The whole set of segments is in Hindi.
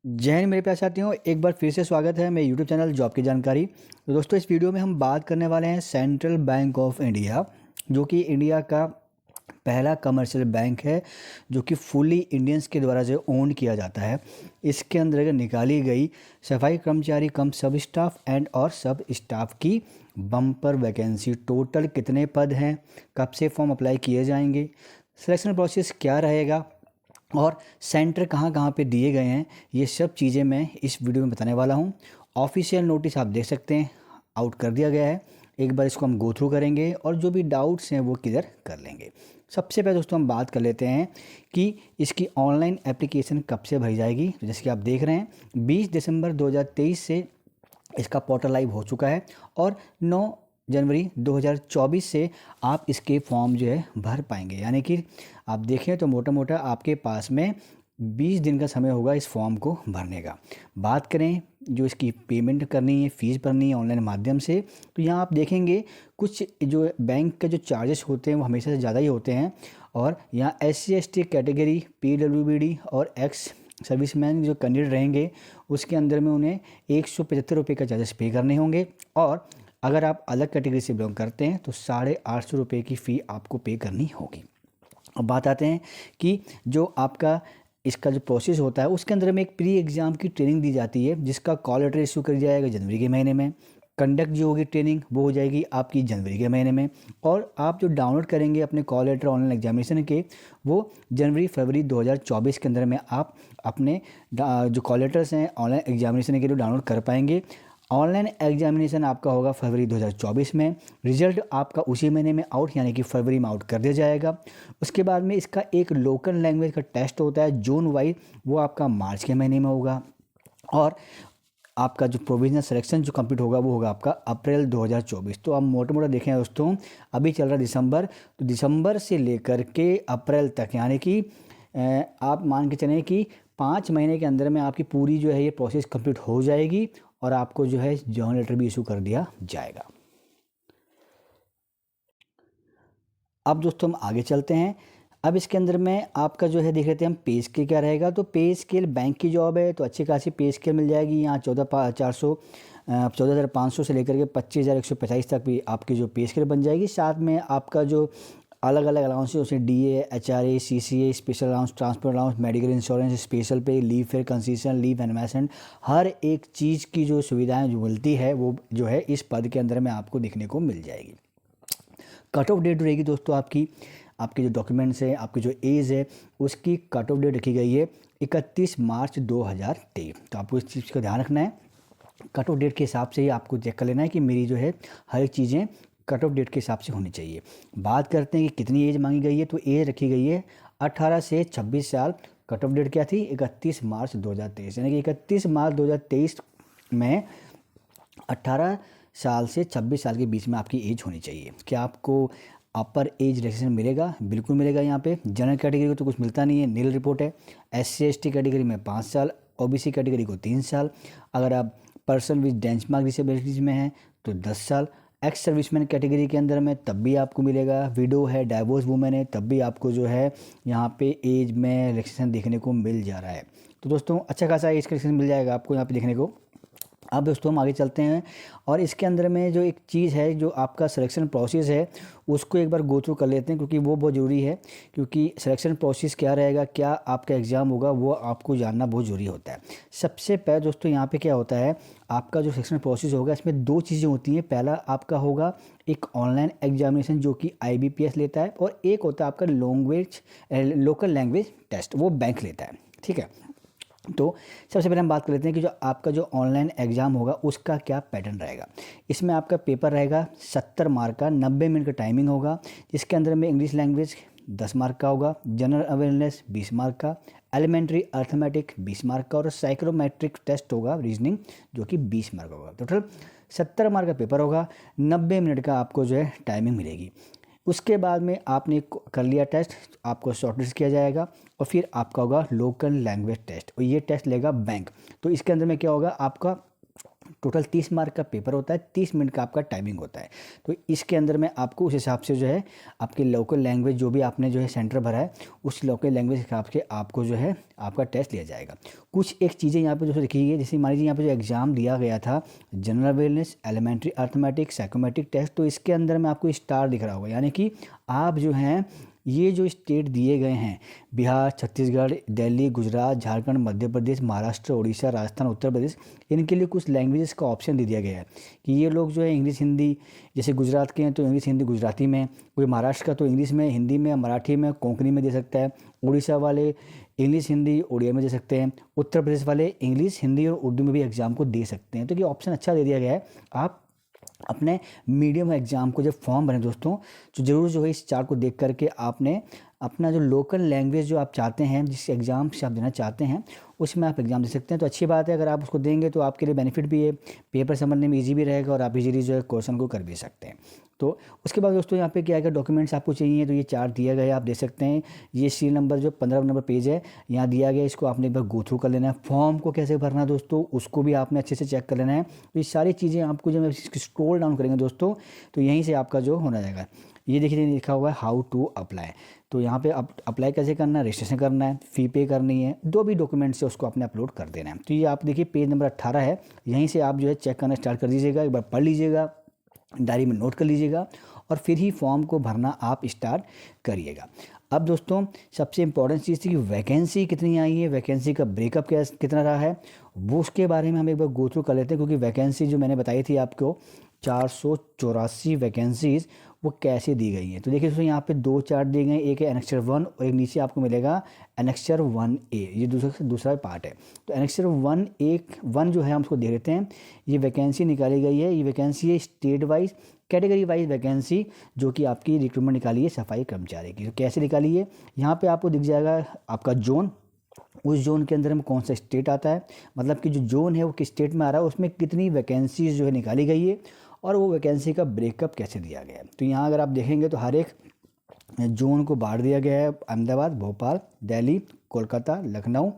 जय हिंद मेरे प्यारे साथियों, एक बार फिर से स्वागत है मेरे यूट्यूब चैनल जॉब की जानकारी। तो दोस्तों, इस वीडियो में हम बात करने वाले हैं सेंट्रल बैंक ऑफ इंडिया, जो कि इंडिया का पहला कमर्शियल बैंक है, जो कि फुली इंडियंस के द्वारा जो ओन किया जाता है। इसके अंदर निकाली गई सफाई कर्मचारी कम सब स्टाफ एंड और सब स्टाफ की बम्पर वैकेंसी। टोटल कितने पद हैं, कब से फॉर्म अप्लाई किए जाएंगे, सिलेक्शन प्रोसेस क्या रहेगा और सेंटर कहाँ कहाँ पे दिए गए हैं, ये सब चीज़ें मैं इस वीडियो में बताने वाला हूँ। ऑफिशियल नोटिस आप देख सकते हैं, आउट कर दिया गया है। एक बार इसको हम गो थ्रू करेंगे और जो भी डाउट्स हैं वो क्लियर कर लेंगे। सबसे पहले दोस्तों हम बात कर लेते हैं कि इसकी ऑनलाइन एप्लीकेशन कब से भरी जाएगी। तो जैसे कि आप देख रहे हैं 20 दिसंबर 2023 से इसका पोर्टल लाइव हो चुका है और 9 जनवरी 2024 से आप इसके फॉर्म जो है भर पाएंगे। यानी कि आप देखें तो मोटा मोटा आपके पास में 20 दिन का समय होगा इस फॉर्म को भरने का। बात करें जो इसकी पेमेंट करनी है, फ़ीस भरनी है ऑनलाइन माध्यम से, तो यहाँ आप देखेंगे कुछ जो बैंक के जो चार्जेस होते हैं वो हमेशा से ज़्यादा ही होते हैं। और यहाँ SC ST कैटेगरी, PWBD और एक्स सर्विसमैन जो कैंडिडेट रहेंगे उसके अंदर में उन्हें 175 रुपये का चार्जेस पे करने होंगे। और अगर आप अलग कैटेगरी से बिलोंग करते हैं तो 850 रुपये की फ़ी आपको पे करनी होगी। अब बात आते हैं कि जो आपका इसका जो प्रोसेस होता है उसके अंदर में एक प्री एग्ज़ाम की ट्रेनिंग दी जाती है, जिसका कॉल लेटर इशू कर जाएगा जनवरी के महीने में। कंडक्ट जो होगी ट्रेनिंग वो हो जाएगी आपकी जनवरी के महीने में। और आप जो डाउनलोड करेंगे अपने कॉल लेटर ऑनलाइन एग्जामिनेशन के, वो जनवरी फरवरी 2024 के अंदर में आप अपने जो कॉल लेटर्स हैं ऑनलाइन एग्जामिनेशन के लिए डाउनलोड कर पाएंगे। ऑनलाइन एग्जामिनेशन आपका होगा फरवरी 2024 में। रिजल्ट आपका उसी महीने में आउट यानी कि फरवरी में आउट कर दिया जाएगा। उसके बाद में इसका एक लोकल लैंग्वेज का टेस्ट होता है जोन वाइज, वो आपका मार्च के महीने में होगा। और आपका जो प्रोविजनल सिलेक्शन जो कंप्लीट होगा वो होगा आपका अप्रैल 2024। तो आप मोटा मोटा देखें दोस्तों, अभी चल रहा है दिसंबर, तो दिसंबर से लेकर के अप्रैल तक यानी कि आप मान के चलें कि 5 महीने के अंदर में आपकी पूरी जो है ये प्रोसेस कंप्लीट हो जाएगी और आपको जो है जॉइन लेटर भी इशू कर दिया जाएगा। अब दोस्तों हम आगे चलते हैं। अब इसके अंदर में आपका जो है देख लेते हैं हम पे स्केल क्या रहेगा। तो पे स्केल बैंक की जॉब है तो अच्छी खासी पे स्केल मिल जाएगी। यहाँ 14,500 से लेकर के 25,125 तक भी आपकी जो पे स्केल बन जाएगी। साथ में आपका जो अलग अलग अलाउंस है उसे DA, HRA, CCA, special allowance, transport allowance, medical insurance, special पे, लीव फेयर, कंसेशन, लीव एनवेसमेंट, हर एक चीज़ की जो सुविधाएं जो मिलती है वो जो है इस पद के अंदर में आपको देखने को मिल जाएगी। कट ऑफ डेट रहेगी दोस्तों आपकी, आपके जो डॉक्यूमेंट्स है, आपकी जो एज है, उसकी कट ऑफ डेट रखी गई है 31 मार्च 2023। तो आपको इस चीज़ का ध्यान रखना है। कट ऑफ डेट के हिसाब से ही आपको चेक कर लेना है कि मेरी जो है हर एक चीज़ें कट ऑफ डेट के हिसाब से होनी चाहिए। बात करते हैं कि कितनी एज मांगी गई है, तो एज रखी गई है 18 से 26 साल। कट ऑफ डेट क्या थी, 31 मार्च 2023, यानी कि 31 मार्च 2023 में 18 साल से 26 साल के बीच में आपकी एज होनी चाहिए। क्या आपको अपर एज रिलैक्सेशन मिलेगा? बिल्कुल मिलेगा। यहाँ पे जनरल कैटेगरी को तो कुछ मिलता नहीं है, नील रिपोर्ट है। SC ST कैटेगरी में 5 साल, OBC कैटेगरी को 3 साल। अगर आप पर्सन विद बेंचमार्क डिसेबिलिटीज में हैं तो 10 साल। एक्स सर्विसमैन कैटेगरी के अंदर में तब भी आपको मिलेगा। विडो है, डाइवोर्स वुमेन है, तब भी आपको जो है यहाँ पे एज में रिलैक्सेशन देखने को मिल जा रहा है। तो दोस्तों अच्छा खासा एज का रिलैक्सेशन मिल जाएगा आपको यहाँ पे देखने को। अब दोस्तों हम आगे चलते हैं और इसके अंदर में जो एक चीज़ है, जो आपका सिलेक्शन प्रोसेस है, उसको एक बार गो थ्रू कर लेते हैं क्योंकि वो बहुत ज़रूरी है। क्योंकि सिलेक्शन प्रोसेस क्या रहेगा, क्या आपका एग्ज़ाम होगा, वो आपको जानना बहुत ज़रूरी होता है। सबसे पहले दोस्तों यहाँ पे क्या होता है, आपका जो सिलेक्शन प्रोसेस होगा इसमें 2 चीज़ें होती हैं। पहला आपका होगा एक ऑनलाइन एग्जामिनेशन जो कि IBPS लेता है, और एक होता है आपका लोकल लैंग्वेज टेस्ट, वो बैंक लेता है। ठीक है, तो सबसे पहले हम बात कर लेते हैं कि जो आपका जो ऑनलाइन एग्ज़ाम होगा उसका क्या पैटर्न रहेगा। इसमें आपका पेपर रहेगा 70 मार्क का, 90 मिनट का टाइमिंग होगा। जिसके अंदर में इंग्लिश लैंग्वेज 10 मार्क का होगा, जनरल अवेयरनेस 20 मार्क का, एलिमेंट्री अर्थमेटिक 20 मार्क का, और साइक्रोमेट्रिक टेस्ट होगा रीजनिंग जो कि 20 मार्क होगा। टोटल 70 मार्क का पेपर होगा, 90 मिनट का आपको जो है टाइमिंग मिलेगी। उसके बाद में आपने कर लिया टेस्ट, आपको शॉर्टलिस्ट किया जाएगा और फिर आपका होगा लोकल लैंग्वेज टेस्ट, और ये टेस्ट लेगा बैंक। तो इसके अंदर में क्या होगा, आपका टोटल 30 मार्क का पेपर होता है, 30 मिनट का आपका टाइमिंग होता है। तो इसके अंदर में आपको उस हिसाब से जो है आपके लोकल लैंग्वेज जो भी आपने जो है सेंटर भरा है उस लोकल लैंग्वेज के हिसाब से आपको जो है आपका टेस्ट लिया जाएगा। कुछ एक चीज़ें यहाँ पे जो लिखी है, जैसे मान लीजिए यहाँ पे जो एग्ज़ाम दिया गया था general awareness, elementary arithmetic, psychometric test, तो इसके अंदर में आपको स्टार दिख रहा होगा, यानी कि आप जो हैं ये जो स्टेट दिए गए हैं बिहार, छत्तीसगढ़, दिल्ली, गुजरात, झारखंड, मध्य प्रदेश, महाराष्ट्र, उड़ीसा, राजस्थान, उत्तर प्रदेश, इनके लिए कुछ लैंग्वेजेस का ऑप्शन दे दिया गया है कि ये लोग जो है इंग्लिश हिंदी, जैसे गुजरात के हैं तो इंग्लिश हिंदी गुजराती में, कोई महाराष्ट्र का तो इंग्लिश में, हिंदी में, मराठी में, कोंकणी में दे सकता है, उड़ीसा वाले इंग्लिश हिंदी उड़िया में दे सकते हैं, उत्तर प्रदेश वाले इंग्लिश हिंदी और उर्दू में भी एग्ज़ाम को दे सकते हैं। तो ये ऑप्शन अच्छा दे दिया गया है। आप अपने मीडियम एग्ज़ाम को जब फॉर्म भरें दोस्तों, तो ज़रूर जो है इस चार्ट को देख करके आपने अपना जो लोकल लैंग्वेज जो आप चाहते हैं, जिस एग्ज़ाम से आप देना चाहते हैं, उसमें आप एग्ज़ाम दे सकते हैं। तो अच्छी बात है, अगर आप उसको देंगे तो आपके लिए बेनिफिट भी है, पेपर समझने में ईजी भी रहेगा और आप इजीली जो है क्वेश्चन को कर भी सकते हैं। तो उसके बाद दोस्तों यहाँ पे क्या है, डॉक्यूमेंट्स आपको चाहिए तो ये चार्ट दिया गया है, आप देख सकते हैं। ये सीरियल नंबर जो 15 नंबर पेज है यहाँ दिया गया है, इसको आपने एक बार गो थ्रू कर लेना है। फॉर्म को कैसे भरना है दोस्तों, उसको भी आपने अच्छे से चेक कर लेना है। तो ये सारी चीज़ें आपको जब स्क्रॉल डाउन करेंगे दोस्तों, तो यहीं से आपका जो होना जाएगा, ये देखिए लिखा हुआ है हाउ टू अप्लाई। तो यहाँ पे आप अप्लाई कैसे करना है, रजिस्ट्रेशन करना है, फ़ी पे करनी है, जो भी डॉक्यूमेंट्स है उसको आपने अपलोड कर देना है। तो ये आप देखिए पेज नंबर 18 है, यहीं से आप जो है चेक करना स्टार्ट कर दीजिएगा। एक बार पढ़ लीजिएगा, डायरी में नोट कर लीजिएगा और फिर ही फॉर्म को भरना आप स्टार्ट करिएगा। अब दोस्तों सबसे इम्पॉर्टेंट चीज़ थी कि वैकेंसी कितनी आई है, वैकेंसी का ब्रेकअप कितना रहा है, वो उसके बारे में हम एक बार गो थ्रू कर लेते हैं। क्योंकि वैकेंसी जो मैंने बताई थी आपको 484 वैकेंसीज़ वो कैसे दी गई हैं। तो देखिए दोस्तों यहाँ पे 2 चार्ट दिए गए हैं, एक है एनेक्चर 1 और एक नीचे आपको मिलेगा एनेक्चर 1A, ये दूसरा पार्ट है। तो एनेक्चर 1 जो है हम उसको दे देते हैं। ये वैकेंसी निकाली गई है, ये वैकेंसी है state wise, category wise vacancy जो कि आपकी रिक्रूटमेंट निकाली है सफाई कर्मचारी की। तो कैसे निकाली है, यहाँ पे आपको दिख जाएगा आपका जोन, उस जोन के अंदर में कौन सा स्टेट आता है, मतलब कि जो जोन है वो किस स्टेट में आ रहा है, उसमें कितनी वैकेंसीज जो है निकाली गई है और वो वैकेंसी का ब्रेकअप कैसे दिया गया है। तो यहाँ अगर आप देखेंगे तो हर एक जोन को बांट दिया गया है, अहमदाबाद, भोपाल, दिल्ली, कोलकाता, लखनऊ,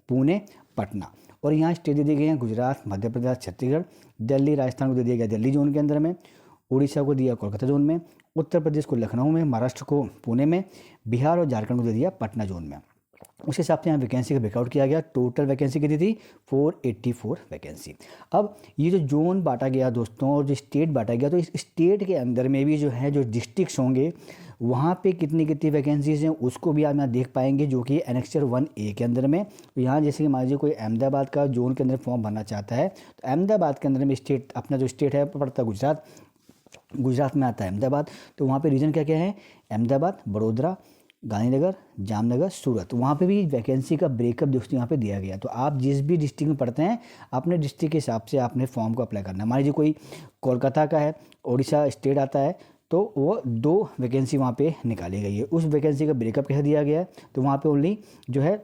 पुणे, पटना, और यहाँ स्टेट दे दिए गए हैं गुजरात, मध्य प्रदेश, छत्तीसगढ़, दिल्ली, राजस्थान को दे दिया गया दिल्ली जोन के अंदर में, उड़ीसा को दिया कोलकाता जोन में, उत्तर प्रदेश को लखनऊ में, महाराष्ट्र को पुणे में, बिहार और झारखंड को दे दिया पटना जोन में। उस हिसाब से यहाँ वैकेंसी का ब्रेकआउट किया गया। टोटल वैकेंसी कितनी थी, 484 वैकेंसी। अब ये जो जोन बांटा गया दोस्तों और जो स्टेट बांटा गया, तो इस स्टेट के अंदर में भी जो है जो डिस्ट्रिक्ट्स होंगे वहाँ पे कितनी कितनी वैकेंसीज़ हैं उसको भी आप यहाँ देख पाएंगे, जो कि एनेक्चर 1A के अंदर में। तो यहाँ जैसे कि मान लीजिए कोई अहमदाबाद का जोन के अंदर फॉर्म भरना चाहता है, तो अहमदाबाद के अंदर में स्टेट अपना जो स्टेट है पड़ता है गुजरात, गुजरात में आता है अहमदाबाद। तो वहाँ पे रीजन क्या क्या है, अहमदाबाद, बड़ोदरा, गांधीनगर, जामनगर, सूरत, वहाँ पे भी वैकेंसी का ब्रेकअप दोस्तों यहाँ पे दिया गया। तो आप जिस भी डिस्ट्रिक्ट में पढ़ते हैं अपने डिस्ट्रिक्ट के हिसाब से आपने फॉर्म को अप्लाई करना है। मान लीजिए कोई कोलकाता का है, उड़ीसा स्टेट आता है, तो वो 2 वैकेंसी वहाँ पे निकाली गई है। उस वैकेंसी का ब्रेकअप कैसे दिया गया है, तो वहाँ पे ओनली जो है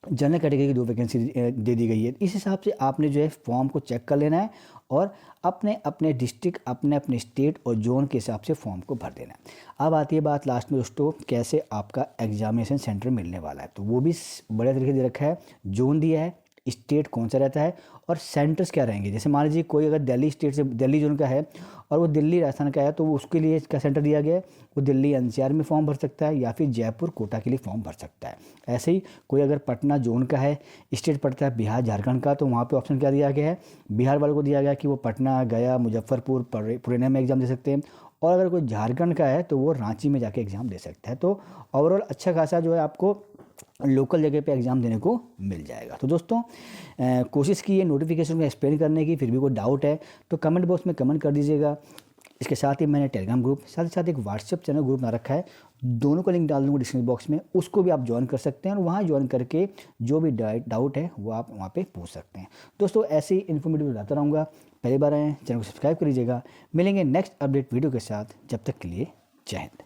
जनरल कैटेगरी की 2 वैकेंसी दे दी गई है। इस हिसाब से आपने जो है फॉर्म को चेक कर लेना है और अपने अपने डिस्ट्रिक्ट, अपने अपने स्टेट और जोन के हिसाब से फॉर्म को भर देना है। अब आती है बात लास्ट में दोस्तों, कैसे आपका एग्जामिनेशन सेंटर मिलने वाला है। तो वो भी बड़े तरीके से दे रखा है, जोन दिया है, स्टेट कौन सा रहता है और सेंटर्स क्या रहेंगे। जैसे मान लीजिए कोई अगर दिल्ली स्टेट से, दिल्ली जोन का है और वो दिल्ली राजस्थान का है, तो उसके लिए इसका सेंटर दिया गया है, वो दिल्ली NCR में फॉर्म भर सकता है या फिर जयपुर, कोटा के लिए फॉर्म भर सकता है। ऐसे ही कोई अगर पटना जोन का है, स्टेट पड़ता है बिहार, झारखंड का, तो वहाँ पे ऑप्शन क्या दिया गया है, बिहार वालों को दिया गया कि वो पटना, गया, मुजफ्फरपुर, पुणे में एग्ज़ाम दे सकते हैं। और अगर कोई झारखंड का है तो वो रांची में जाके एग्ज़ाम दे सकता है। तो ओवरऑल अच्छा खासा जो है आपको लोकल जगह पे एग्ज़ाम देने को मिल जाएगा। तो दोस्तों कोशिश की है नोटिफिकेशन को एक्सप्लेन करने की, फिर भी कोई डाउट है तो कमेंट बॉक्स में कमेंट कर दीजिएगा। इसके साथ ही मैंने टेलीग्राम ग्रुप, साथ ही साथ एक व्हाट्सएप चैनल ग्रुप बना रखा है, दोनों का लिंक डाल दूँगा डिस्क्रिप्शन बॉक्स में, उसको भी आप ज्वाइन कर सकते हैं और वहाँ ज्वाइन करके जो भी डाउट है वो आप वहाँ पे पूछ सकते हैं। दोस्तों ऐसे ही इन्फॉर्मेटिव बताता रहूँगा, पहली बार आए चैनल को सब्सक्राइब कर लीजिएगा। मिलेंगे नेक्स्ट अपडेट वीडियो के साथ, जब तक के लिए जय हिंद।